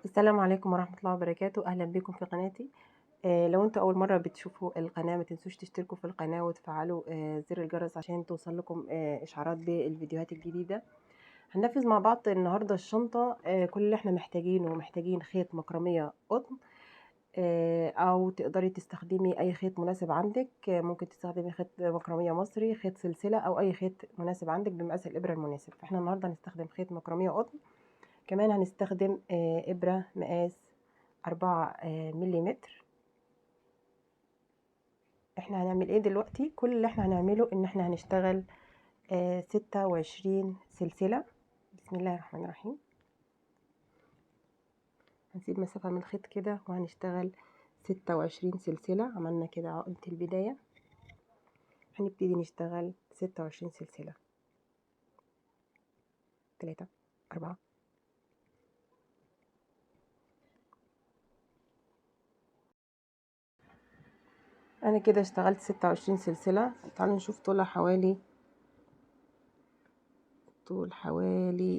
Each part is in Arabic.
السلام عليكم ورحمة الله وبركاته. أهلا بكم في قناتي. لو انتوا أول مرة بتشوفوا القناة ما تنسوش تشتركوا في القناة وتفعلوا زر الجرس عشان توصل لكم إشعارات بالفيديوهات الجديدة. هننفذ مع بعض النهاردة الشنطة. كل اللي احنا محتاجين خيط مكرمية قطن، أو تقدري تستخدمي أي خيط مناسب عندك. ممكن تستخدمي خيط مكرمية مصري، خيط سلسلة، أو أي خيط مناسب عندك بمقاس الإبرة المناسب. فاحنا النهاردة هنستخدم خيط مكرمية قطن. كمان هنستخدم إبرة مقاس 4 مليمتر. احنا هنعمل ايه دلوقتي؟ كل اللي احنا هنعمله ان احنا هنشتغل 26 سلسلة. بسم الله الرحمن الرحيم. هنسيب مسافة من الخيط كده وهنشتغل 26 سلسلة. عملنا كده عقدة البداية، هنبتدي نشتغل 26 سلسلة. 3 4 انا كده اشتغلت 26 سلسلة. تعالوا نشوف طولها حوالي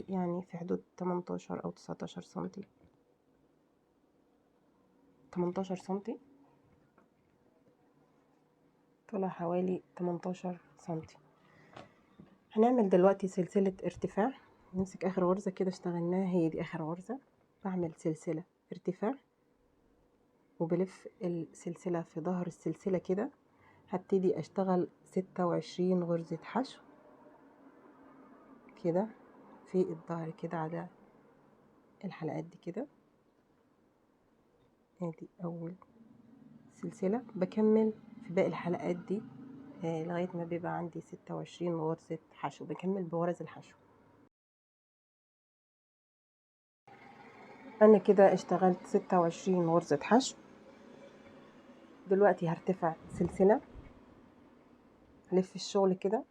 يعني في حدود 18 او 19 سنتي. 18 سنتي، طولها حوالي 18 سنتي. هنعمل دلوقتي سلسلة ارتفاع. نمسك اخر غرزة كده اشتغلناها، هي دي اخر غرزة. بعمل سلسلة ارتفاع وبلف السلسلة في ظهر السلسلة كده. هبتدي اشتغل 26 غرزة حشو كده في الظهر كده على الحلقات دي كده. ادي اول سلسلة. بكمل في باقي الحلقات دي لغاية ما بيبقى عندي 26 غرزة حشو. بكمل بغرز الحشو. انا كده اشتغلت 26 غرزة حشو. دلوقتي هرتفع سلسلة، هلف الشغل كده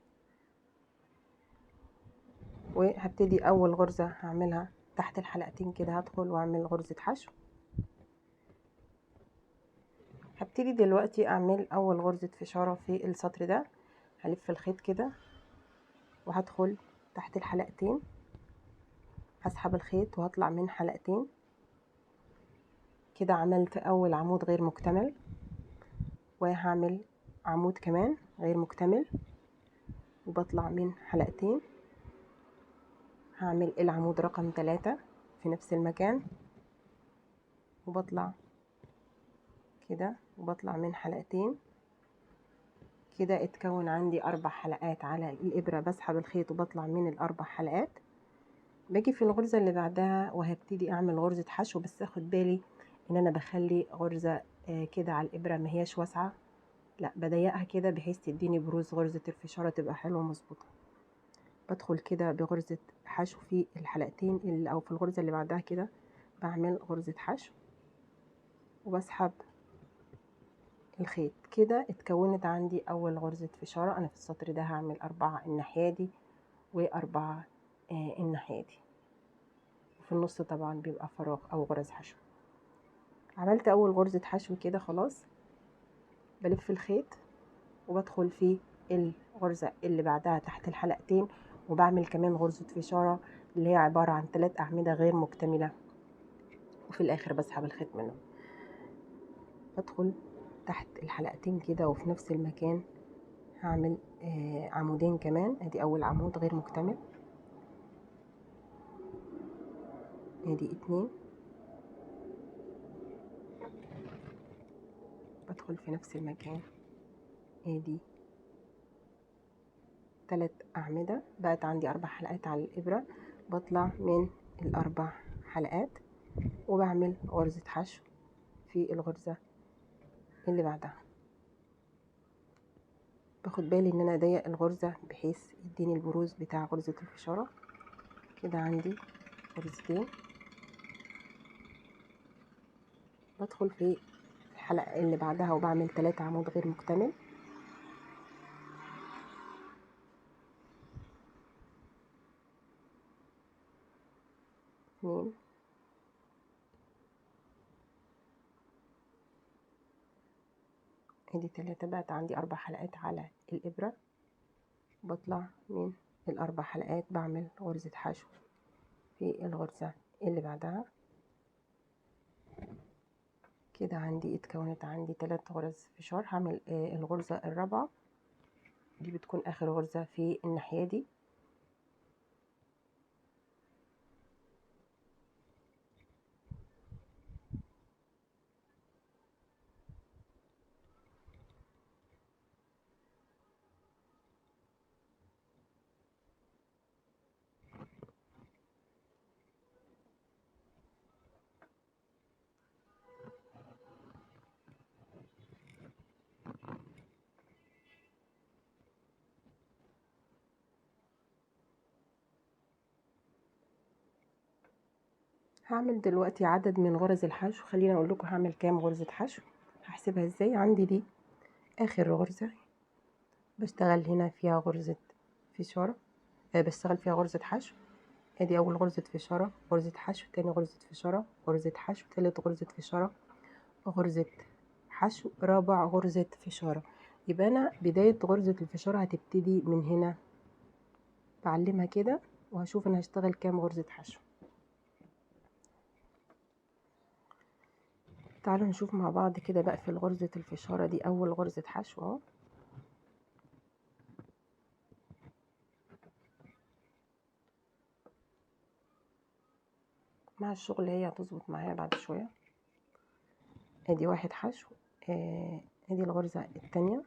وهبتدي اول غرزة هعملها تحت الحلقتين كده. هدخل واعمل غرزة حشو. هبتدي دلوقتي اعمل اول غرزة فشارة في السطر ده. هلف الخيط كده وهدخل تحت الحلقتين، هسحب الخيط وهطلع من حلقتين كده. عملت اول عمود غير مكتمل، وهعمل عمود كمان غير مكتمل وبطلع من حلقتين. هعمل العمود رقم 3 في نفس المكان وبطلع كده وبطلع من حلقتين كده. اتكون عندي 4 حلقات على الإبرة. بسحب الخيط وبطلع من ال4 حلقات. باجي في الغرزة اللي بعدها وهبتدي اعمل غرزة حشو، بس اخد بالي ان انا بخلي غرزة كده على الإبرة ما هياش واسعة، لا بضيقها كده بحيث تديني بروز غرزة الفشارة تبقى حلوة مظبوطة. بدخل كده بغرزة حشو في الحلقتين او في الغرزة اللي بعدها كده. بعمل غرزة حشو وبسحب الخيط كده. اتكونت عندي اول غرزة فشارة. انا في السطر ده هعمل 4 الناحية دي و4 الناحية دي، وفي النص طبعا بيبقى فراغ او غرز حشو. عملت اول غرزة حشو كده خلاص. بلف الخيط وبدخل في الغرزة اللي بعدها تحت الحلقتين وبعمل كمان غرزة فشارة اللي هي عبارة عن 3 أعمدة غير مكتملة، وفي الاخر بسحب الخيط منهم. بدخل تحت الحلقتين كده وفي نفس المكان هعمل عمودين كمان. ادي اول عمود غير مكتمل، ادي 2. بدخل في نفس المكان، ادي 3 أعمدة. بقت عندي 4 حلقات على الإبرة. بطلع من ال4 حلقات وبعمل غرزة حشو في الغرزة اللي بعدها. باخد بالي ان انا اضيق الغرزة بحيث يديني البروز بتاع غرزة الفشارة. كده عندي غرزتين. بدخل في الحلقة اللي بعدها وبعمل 3 عمود غير مكتمل. 2 ادي 3. بقت عندي 4 حلقات على الإبرة. بطلع من ال4 حلقات بعمل غرزة حشو في الغرزة اللي بعدها. كده عندي اتكونت عندي 3 غرز فشار. هعمل الغرزة الرابعة، دي بتكون اخر غرزة في الناحية دي. هعمل دلوقتي عدد من غرز الحشو. خليني اقول لكم هعمل كام غرزة حشو. هحسبها ازاي؟ عندي دي اخر غرزة، بشتغل هنا فيها غرزة فشارة، بشتغل فيها غرزة حشو. ادي اول غرزة فشارة، غرزة حشو، تاني غرزة فشارة، غرزة حشو، تالت غرزة فشارة، غرزة حشو، رابع غرزة فشارة. يبقى انا بداية غرزة الفشارة هتبتدي من هنا، بعلمها كده وهشوف انا هشتغل كام غرزة حشو. تعالوا نشوف مع بعض كده بقى. في غرزة الفشارة دي اول غرزة حشو اهو، مع الشغل هي هتظبط معايا بعد شوية. ادي واحد حشو. ادي الغرزة التانية،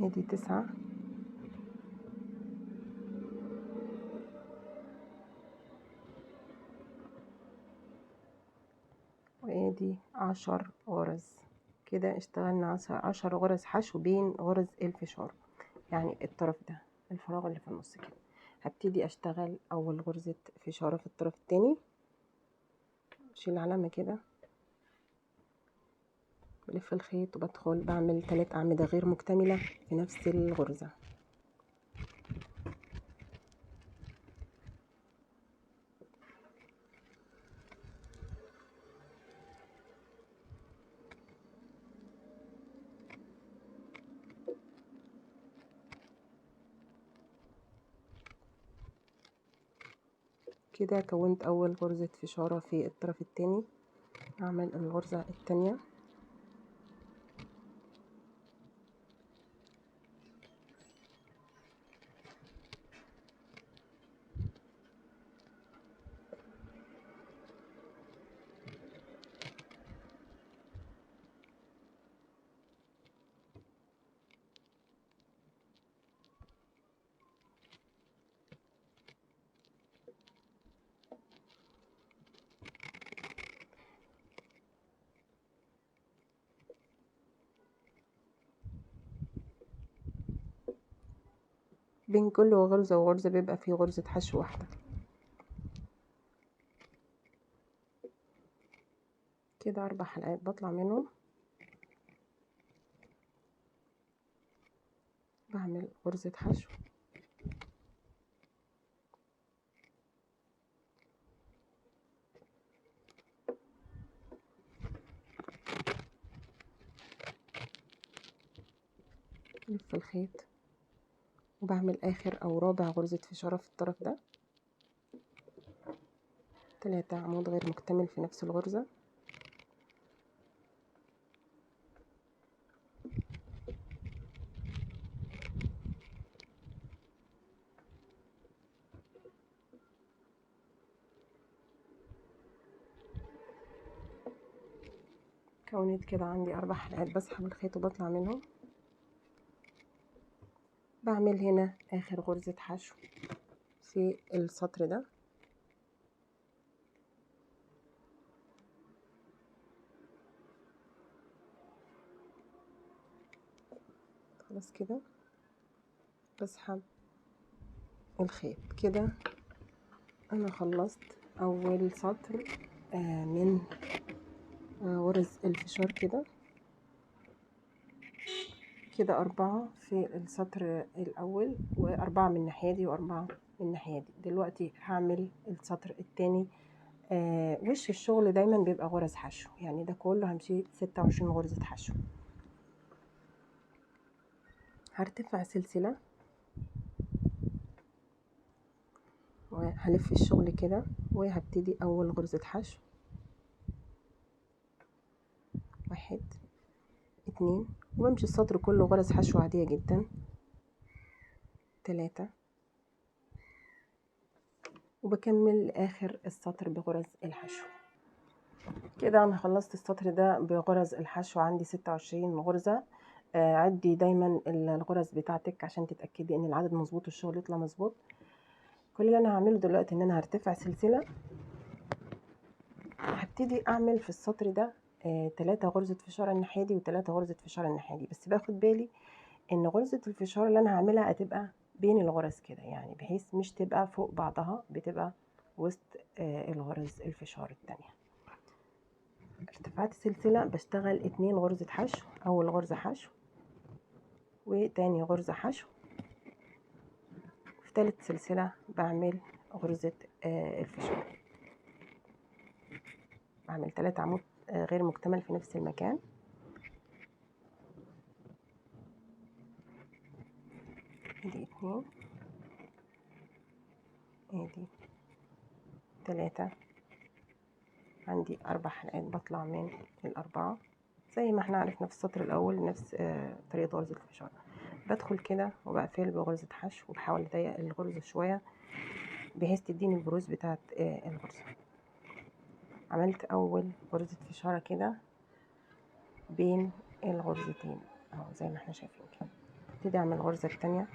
ادي 9، وادي 10 غرز. كده اشتغلنا 10 غرز حشو بين غرز الفشار، يعني الطرف ده الفراغ اللي في النص كده. هبتدي اشتغل اول غرزة فشارة في الطرف التاني، اشيل العلامة كده، بلف الخيط وبدخل بعمل 3 اعمدة غير مكتملة في نفس الغرزة. كده كونت اول غرزة فشارة في الطرف التاني. اعمل الغرزة التانية، بين كل غرزة وغرزة بيبقى في غرزة حشو واحدة. كده 4 حلقات بطلع منهم، بعمل غرزة حشو، الف الخيط وبعمل اخر او رابع غرزة فشارة في الطرف ده. 3 عمود غير مكتمل في نفس الغرزة. كونت كده عندي 4 حلقات، بسحب الخيط وبطلع منهم، بعمل هنا اخر غرزة حشو في السطر ده. خلاص كده بسحب الخيط. كده انا خلصت اول سطر من غرز الفشار. كده 4 في السطر الاول، و4 من الناحية دي و4 من الناحية دي. دلوقتي هعمل السطر التاني وش الشغل دايما بيبقى غرز حشو، يعني ده كله همشي 26 غرزة حشو. هرتفع سلسلة وهلف الشغل كده وهبتدي اول غرزة حشو، 1 2 وبمشي السطر كله غرز حشو عادية جدا، 3 وبكمل اخر السطر بغرز الحشو. كده انا خلصت السطر ده بغرز الحشو، عندي 26 غرزة. عدي دايما الغرز بتاعتك عشان تتأكدي ان العدد مظبوط والشغل يطلع مظبوط. كل اللي انا هعمله دلوقتي ان انا هرتفع سلسلة، هبتدي اعمل في السطر ده 3 غرزة فشار الناحية دي و3 غرزة فشار الناحية دي، بس باخد بالي ان غرزة الفشار اللي انا هعملها هتبقى بين الغرز كده، يعني بحيث مش تبقى فوق بعضها، بتبقى وسط الغرز الفشار التانية. ارتفعت سلسلة بشتغل 2 غرزة حشو، اول غرزة حشو وتاني غرزة حشو، في تالت سلسلة بعمل غرزة الفشار، بعمل 3 عمود غير مكتمل في نفس المكان. ادي 2 ادي 3، عندي 4 حلقات بطلع من الأربعة زي ما احنا عرفنا في السطر الأول، نفس طريقة غرزة الفشار. بدخل كده وبقفل بغرزة حشو وبحاول أضيق الغرزة شوية بحيث تديني البروز بتاعت الغرزة. عملت أول غرزة فشارة كده بين الغرزتين اهو زي ما احنا شايفين كده. ابتدي أعمل الغرزة التانية،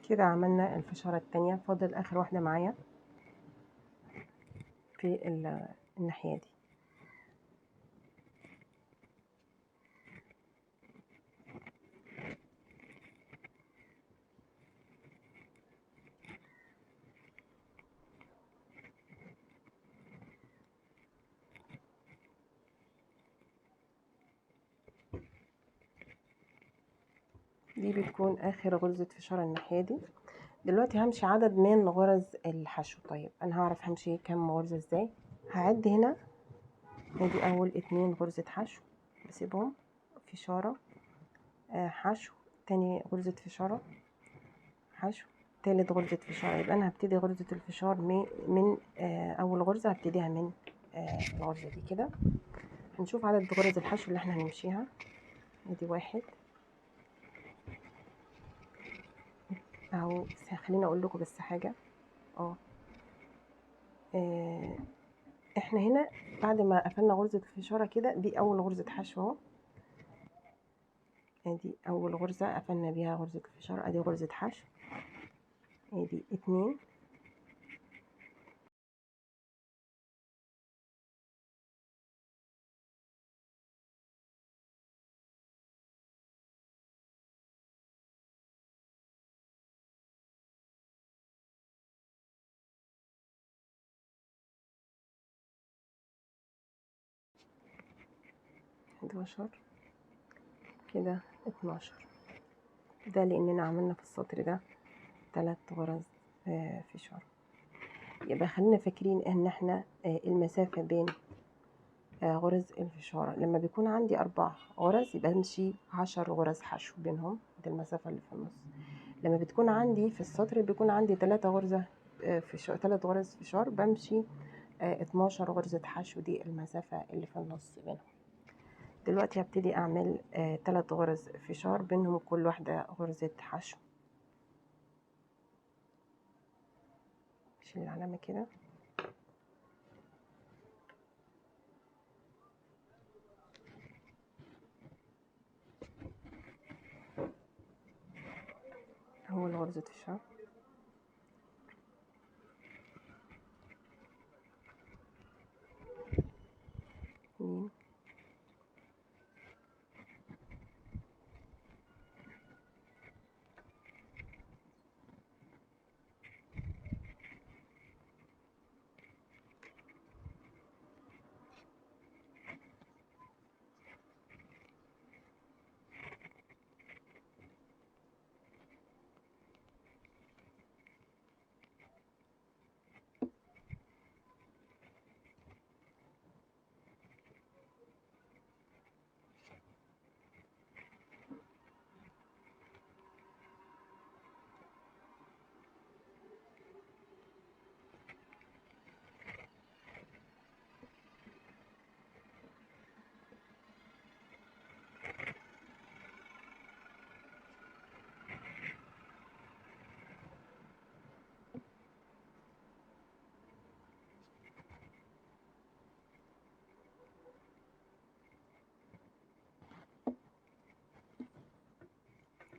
كده عملنا الفشارة التانية. فاضل آخر واحدة معايا في الناحية دي. دي بتكون آخر غرزة فشار الناحية دي. دلوقتي همشي عدد من غرز الحشو. طيب انا هعرف همشي كام غرزة ازاي؟ هعد هنا، ادي اول 2 غرزة حشو بسيبهم، فشارة حشو، تاني غرزة فشارة حشو، تالت غرزة فشارة. يبقى انا هبتدي غرزة الفشار من اول غرزة هبتديها من الغرزة دي كده. هنشوف عدد غرز الحشو اللي احنا هنمشيها. ادي 1 اهو. خليني اقول لكم بس حاجة. اه احنا هنا بعد ما قفلنا غرزة الفشارة كده، دي اول غرزة حشو اهو، ادي اول غرزة قفلنا بيها غرزة الفشار، ادي غرزة حشو، ادي 2 11 كده 12. ده لاننا عملنا في السطر ده 3 غرز فشار. يبقى خلينا فاكرين ان احنا المسافة بين غرز الفشارة لما بيكون عندي 4 غرز يبقى امشي 10 غرز حشو بينهم، دي المسافة اللي في النص. لما بتكون عندي في السطر بيكون عندي 3 غرزة فشار، 3 غرز فشار، بمشي 12 غرزة حشو، دي المسافة اللي في النص بينهم. دلوقتي هبتدي اعمل 3 غرز فشار بينهم كل واحدة غرزة حشو. شيل العلامة كده. اول غرزة فشار، 2.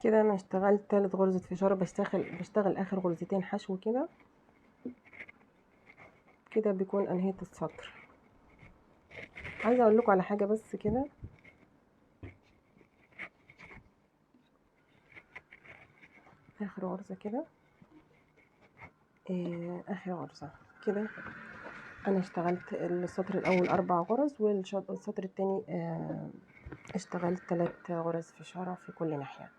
كده انا اشتغلت 3 غرزة فشار، بشتغل اخر غرزتين حشو كده. كده بيكون انهيت السطر. عايزه اقول لكم على حاجه بس كده، اخر غرزه كده، اخر غرزه كده انا اشتغلت السطر الاول 4 غرز، والسطر التاني اشتغلت 3 غرز فشارة في كل ناحيه.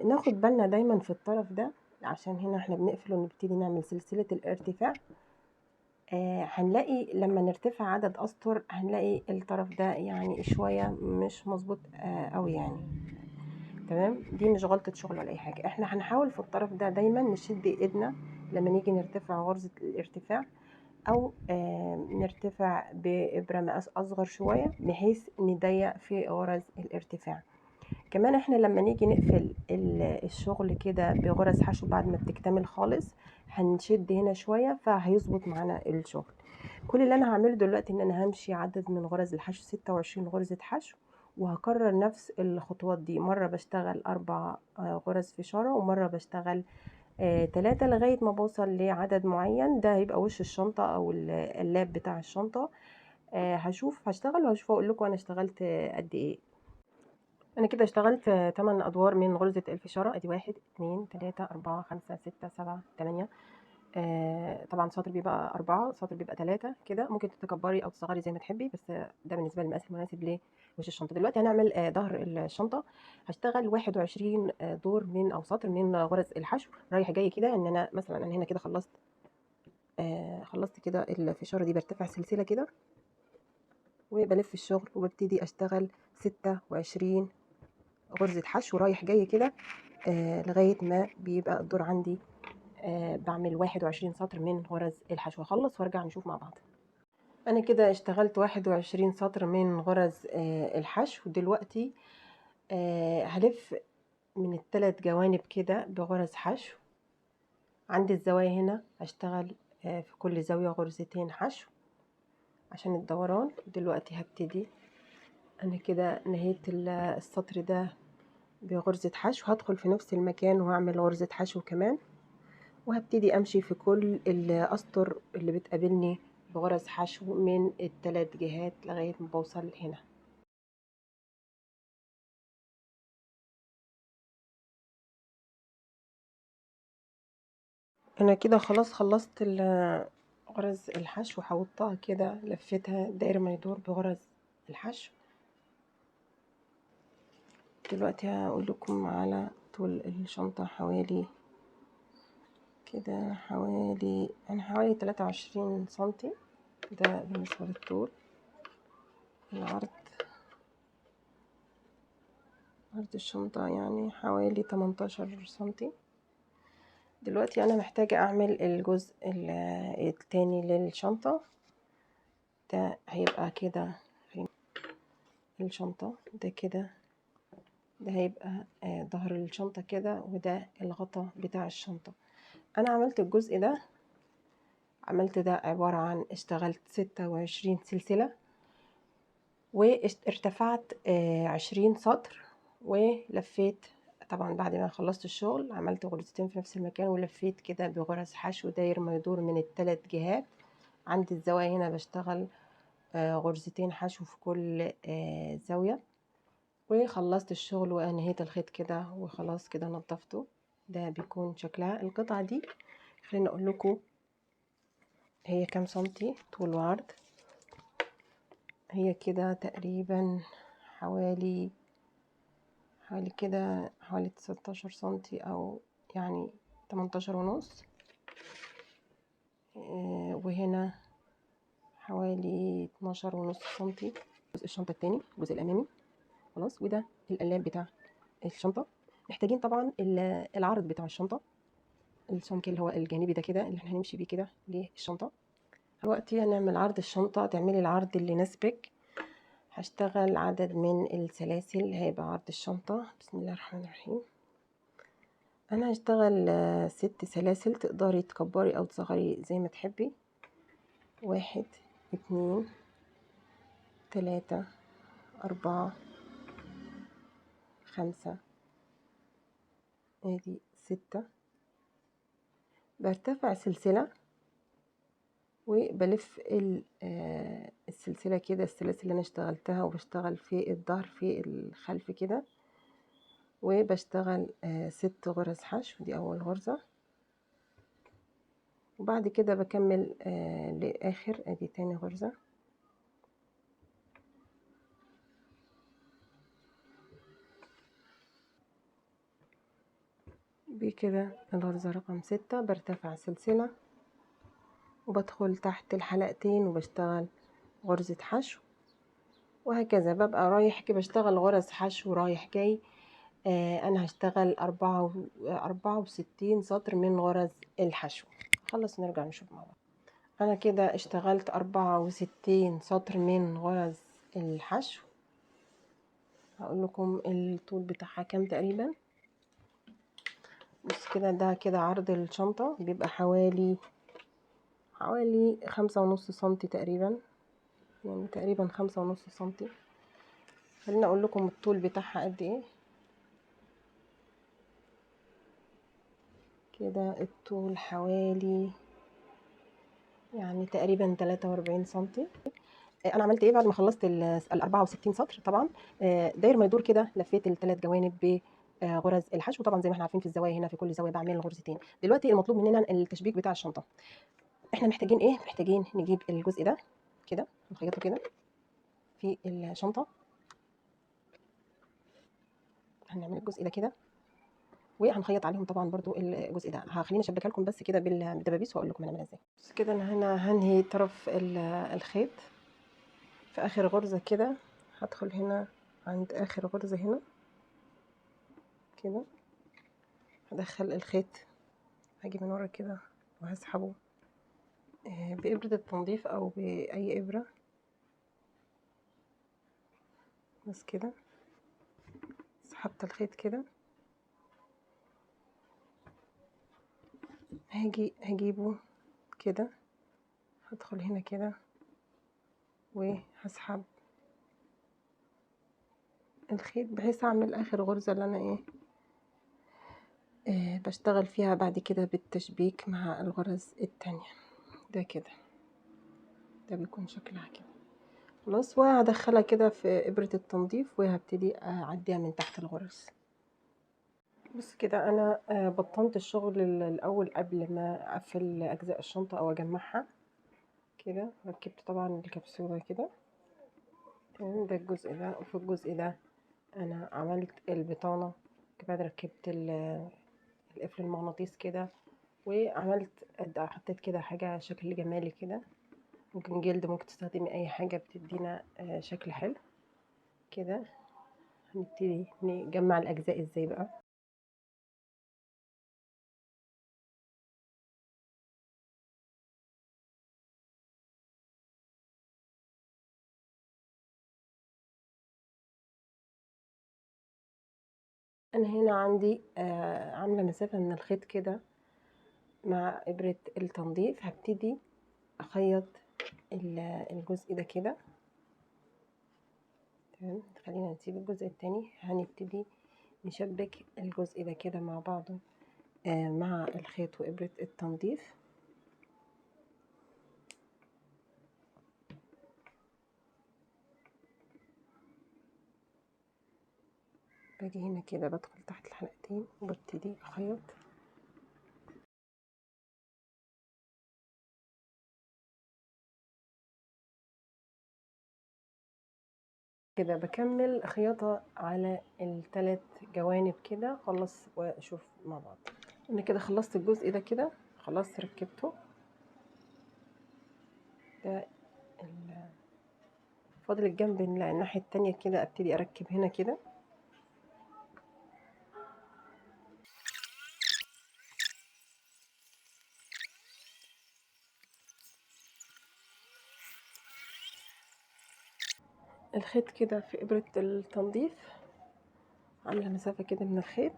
ناخد بالنا دايما في الطرف ده، عشان هنا احنا بنقفل ونبتدي نعمل سلسله الارتفاع. هنلاقي لما نرتفع عدد اسطر هنلاقي الطرف ده يعني شويه مش مظبوط قوي يعني. تمام، دي مش غلطه شغل ولا اي حاجه. احنا هنحاول في الطرف ده دايما نشد ايدنا لما نيجي نرتفع غرزه الارتفاع، او نرتفع بابره مقاس اصغر شويه بحيث نضيق في غرز الارتفاع. كمان احنا لما نيجي نقفل الشغل كده بغرز حشو بعد ما بتكتمل خالص، هنشد هنا شويه فهيظبط معانا الشغل. كل اللي انا هعمله دلوقتي ان انا همشي عدد من غرز الحشو 26 غرزه حشو، وهكرر نفس الخطوات دي. مره بشتغل 4 غرز فشاره، ومره بشتغل 3 لغايه ما بوصل لعدد معين. ده هيبقى وش الشنطه او اللاب بتاع الشنطه. هشتغل وهشوف اقول لكم انا اشتغلت قد ايه. انا كده اشتغلت 8 ادوار من غرزة الفشارة. ادي 1 2 3 4 5 6 7 8. طبعا سطر بيبقى 4، سطر بيبقى 3 كده. ممكن تكبري او تصغري زي ما تحبي، بس ده بالنسبة للمقاس المناسب لوش الشنطة. دلوقتي هنعمل ظهر الشنطة. هشتغل 21 دور من او سطر من غرز الحشو رايح جاي كده. ان انا مثلا انا هنا كده خلصت كده الفشارة دي، برتفع سلسلة كده وبلف الشغل وببتدي اشتغل 26 غرزة حشو رايح جاي كده لغاية ما بيبقى الدور عندي. بعمل 21 سطر من غرز الحشو. هخلص وارجع نشوف مع بعض. انا كده اشتغلت 21 سطر من غرز الحشو. دلوقتي هلف من الثلاث جوانب كده بغرز حشو. عند الزوايا هنا هشتغل في كل زاوية غرزتين حشو عشان الدوران. دلوقتي هبتدي انا كده نهيت السطر ده بغرزة حشو، هدخل في نفس المكان وهعمل غرزة حشو كمان، وهبتدي امشي في كل الاسطر اللي بتقابلني بغرز حشو من الثلاث جهات لغاية ما بوصل هنا. انا كده خلاص خلصت غرز الحشو، حوضتها كده لفتها داير ما يدور بغرز الحشو. دلوقتي هقول لكم على طول الشنطة. حوالي كده حوالي 23 سنتي. ده بالنسبة للطول. العرض عرض الشنطة يعني حوالي 18 سنتي. دلوقتي انا محتاجة اعمل الجزء التاني للشنطة. ده هيبقى كده الشنطة ده كده. ده هيبقى ظهر الشنطة كده، وده الغطا بتاع الشنطة. انا عملت الجزء ده، عملت ده عبارة عن اشتغلت 26 سلسلة وارتفعت 20 سطر ولفيت. طبعا بعد ما خلصت الشغل عملت غرزتين في نفس المكان ولفيت كده بغرز حشو داير ما يدور من الثلاث جهات. عند الزوايا هنا بشتغل غرزتين حشو في كل زاوية. وخلصت الشغل وانهيت الخيط كده وخلاص كده نظفته. ده بيكون شكلها القطعة دي. خليني اقول لكم هي كام سنتي طول وعرض. هي كده تقريبا حوالي كده حوالي 19 سنتي او يعني 18 ونص. وهنا حوالي 12 ونص سنتي. جزء الشنطة التاني الجزء الامامي خلاص. وده القلاب بتاع الشنطة. محتاجين طبعا العرض بتاع الشنطة، السمك اللي هو الجانبي ده كده اللي احنا هنمشي بيه كده للشنطة. دلوقتي هنعمل عرض الشنطة. تعملي العرض اللي يناسبك. هشتغل عدد من السلاسل هيبقى عرض الشنطة. بسم الله الرحمن الرحيم. انا هشتغل 6 سلاسل. تقدري تكبري او تصغري زي ما تحبي. 1 2 3 4 5 ادي 6. برتفع سلسلة وبلف السلسلة كده، السلاسل اللي انا اشتغلتها، وبشتغل في الظهر في الخلف كده، وبشتغل 6 غرز حشو. دي اول غرزة. وبعد كده بكمل لاخر. ادي تاني غرزة. بكده الغرزة رقم 6 برتفع سلسلة وبدخل تحت الحلقتين وبشتغل غرزة حشو، وهكذا ببقى رايح كده بشتغل غرز حشو رايح جاي. انا هشتغل 64 سطر من غرز الحشو. خلص نرجع نشوف مع بعض. انا كده اشتغلت 64 سطر من غرز الحشو. هقول لكم الطول بتاعها كام تقريبا. بس كده ده كده عرض الشنطة بيبقى حوالي 5.5 سنتي تقريبا، يعني تقريبا 5.5 سنتي. خليني اقول لكم الطول بتاعها قد ايه. كده الطول حوالي يعني تقريبا 43 سنتي. انا عملت ايه بعد ما خلصت ال 64 سطر؟ طبعا داير ما يدور كده لفيت الثلاث جوانب بغرز الحشو. طبعا زي ما احنا عارفين في الزوايا هنا في كل زاويه بعمل غرزتين. دلوقتي المطلوب مننا التشبيك بتاع الشنطه. احنا محتاجين ايه؟ محتاجين نجيب الجزء ده كده نخيطه كده في الشنطه. هنعمل الجزء ده كده وهنخيط عليهم طبعا برضو الجزء ده. هخليني اشبكها لكم بس كده بالدبابيس واقول لكم هنعملها ازاي. بس كده انا هنا هنهي طرف الخيط في اخر غرزه كده. هدخل هنا عند اخر غرزه هنا كده، هدخل الخيط، هاجي من ورا كده وهسحبه بإبرة التنظيف او باي ابره. بس كده سحبت الخيط كده. هجيبه كده، هدخل هنا كده وهسحب الخيط بحيث اعمل اخر غرزة اللي انا بشتغل فيها بعد كده بالتشبيك مع الغرز التانية. ده كده ده بيكون شكلها كده خلاص. وهدخلها كده في ابرة التنظيف وهبتدي اعديها من تحت الغرز. بس كده انا بطنت الشغل الاول قبل ما اقفل اجزاء الشنطة او اجمعها كده. ركبت طبعا الكبسولة كده تمام. ده الجزء ده. وفي الجزء ده انا عملت البطانة كده، ركبت القفل المغناطيس كده، وعملت حطيت كده حاجة شكل جمالي كده. ممكن جلد، ممكن تستخدمي اي حاجة بتدينا شكل حلو كده. هنبتدي نجمع الاجزاء ازاي بقى. انا هنا عندي عاملة مسافة من الخيط كده مع ابرة التنظيف. هبتدي اخيط الجزء ده كده تمام. خلينا نسيب الجزء التاني. هنبتدي نشبك الجزء ده كده مع بعضه مع الخيط وإبرة التنظيف. باجي هنا كده بدخل تحت الحلقتين وببتدي اخيط كده، بكمل خياطة على الثلاث جوانب كده خلص واشوف مع بعض. انا كده خلصت الجزء ده كده، خلاص ركبته. ده فاضل الجنب الناحية التانية كده، ابتدي اركب هنا كده. الخيط كده في ابرة التنظيف، عاملة مسافة كده من الخيط،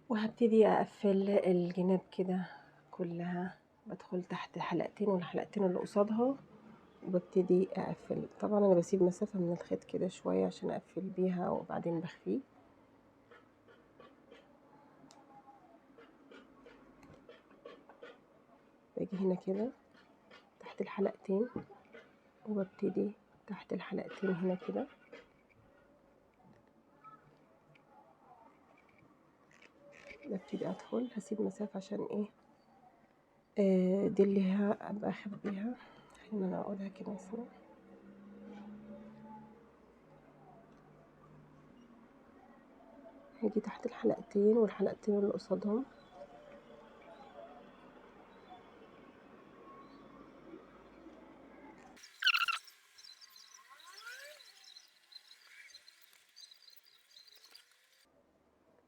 وهبتدي اقفل الجناب كده كلها. بدخل تحت حلقتين والحلقتين اللي قصادها وببتدي اقفل. طبعا انا بسيب مسافة من الخيط كده شوية عشان اقفل بيها وبعدين بخفيه. باجي هنا كده تحت الحلقتين وببتدي تحت الحلقتين هنا كده، ببتدي ادخل. هسيب مسافة عشان ايه، دي اللي هبقى اخبيها. خلينا انا اقولها كده مثلا. هاجي تحت الحلقتين والحلقتين اللي قصادهم،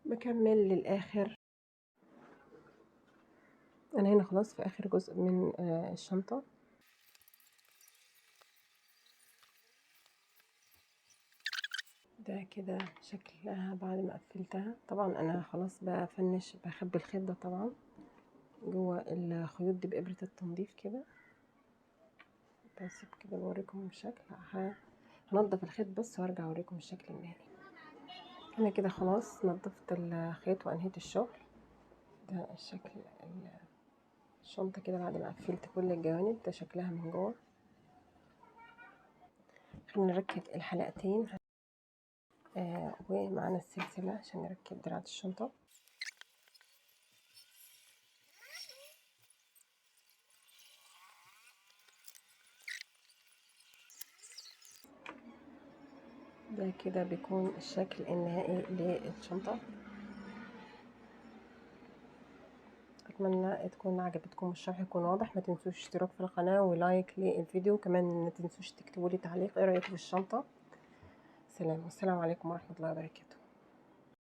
بكمل للاخر. انا هنا خلاص في اخر جزء من الشنطة. ده كده شكلها بعد ما قفلتها. طبعا انا خلاص بفنش، بخبي الخيط ده طبعا جوه الخيوط دي بإبرة التنظيف كده. بسيب كده بوريكم الشكل. هنضف الخيط بس وارجع اوريكم الشكل النهائي. انا كده خلاص نضفت الخيط وانهيت الشغل. ده الشكل الشنطة كده بعد ما قفلت كل الجوانب. ده شكلها من جوه. خلينا نركب الحلقتين ومعانا السلسلة عشان نركب دراعة الشنطة. ده كده بيكون الشكل النهائي للشنطة. اتمنى تكون عجبتكم الشرح، يكون واضح. ما تنسوش اشتراك في القناة ولايك للفيديو، كمان ما تنسوش تكتبوا لي تعليق ايه رأيكم في الشنطة. سلام والسلام عليكم ورحمة الله وبركاته.